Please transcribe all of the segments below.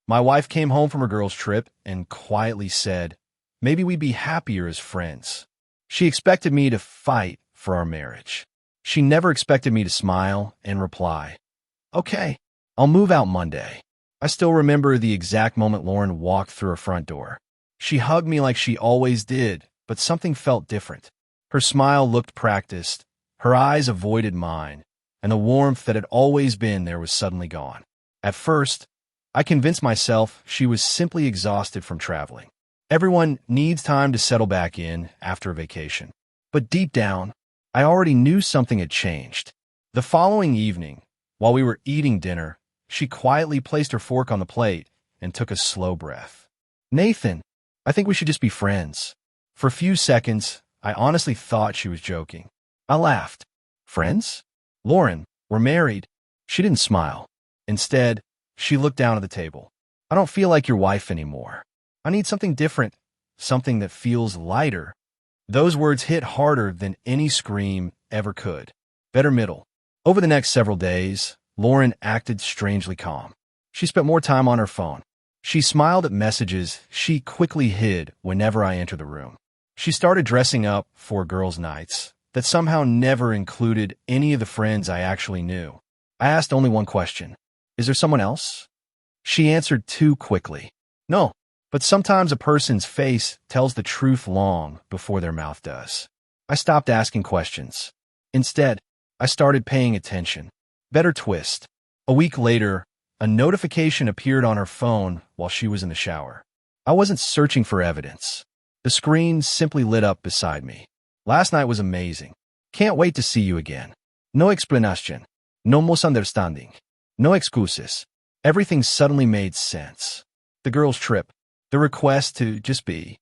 My wife came home from her girls' trip and quietly said, maybe we'd be happier as friends. She expected me to fight for our marriage. She never expected me to smile and reply, okay, I'll move out Monday. I still remember the exact moment Lauren walked through her front door. She hugged me like she always did, but something felt different. Her smile looked practiced, her eyes avoided mine, and the warmth that had always been there was suddenly gone. At first, I convinced myself she was simply exhausted from traveling. Everyone needs time to settle back in after a vacation. But deep down, I already knew something had changed. The following evening, while we were eating dinner, she quietly placed her fork on the plate and took a slow breath. Nathan, I think we should just be friends. For a few seconds, I honestly thought she was joking. I laughed. Friends? Lauren, we're married. She didn't smile. Instead, she looked down at the table. I don't feel like your wife anymore. I need something different, something that feels lighter. Those words hit harder than any scream ever could. Better middle. Over the next several days, Lauren acted strangely calm. She spent more time on her phone. She smiled at messages she quickly hid whenever I entered the room. She started dressing up for girls' nights that somehow never included any of the friends I actually knew. I asked only one question. Is there someone else? She answered too quickly. No, but sometimes a person's face tells the truth long before their mouth does. I stopped asking questions. Instead, I started paying attention. Better twist. A week later, a notification appeared on her phone while she was in the shower. I wasn't searching for evidence. The screen simply lit up beside me. Last night was amazing. Can't wait to see you again. No explanation. No misunderstanding. No excuses. Everything suddenly made sense. The girls' trip. The request to just be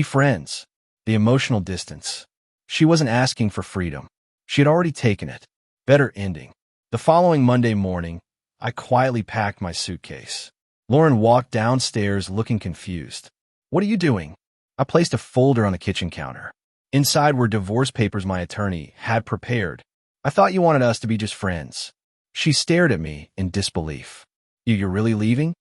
friends. The emotional distance. She wasn't asking for freedom. She had already taken it. Better ending. The following Monday morning, I quietly packed my suitcase. Lauren walked downstairs looking confused. What are you doing? I placed a folder on the kitchen counter. Inside were divorce papers my attorney had prepared. I thought you wanted us to be just friends. She stared at me in disbelief. You're really leaving?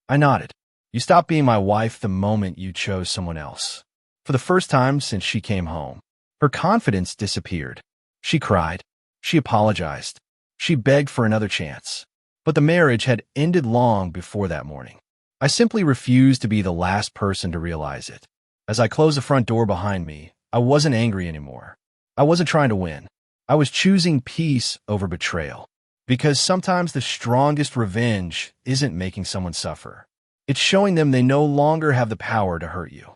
I nodded. You stopped being my wife the moment you chose someone else. For the first time since she came home, her confidence disappeared. She cried. She apologized. She begged for another chance. But the marriage had ended long before that morning. I simply refused to be the last person to realize it. As I closed the front door behind me, I wasn't angry anymore. I wasn't trying to win. I was choosing peace over betrayal. Because sometimes the strongest revenge isn't making someone suffer. It's showing them they no longer have the power to hurt you.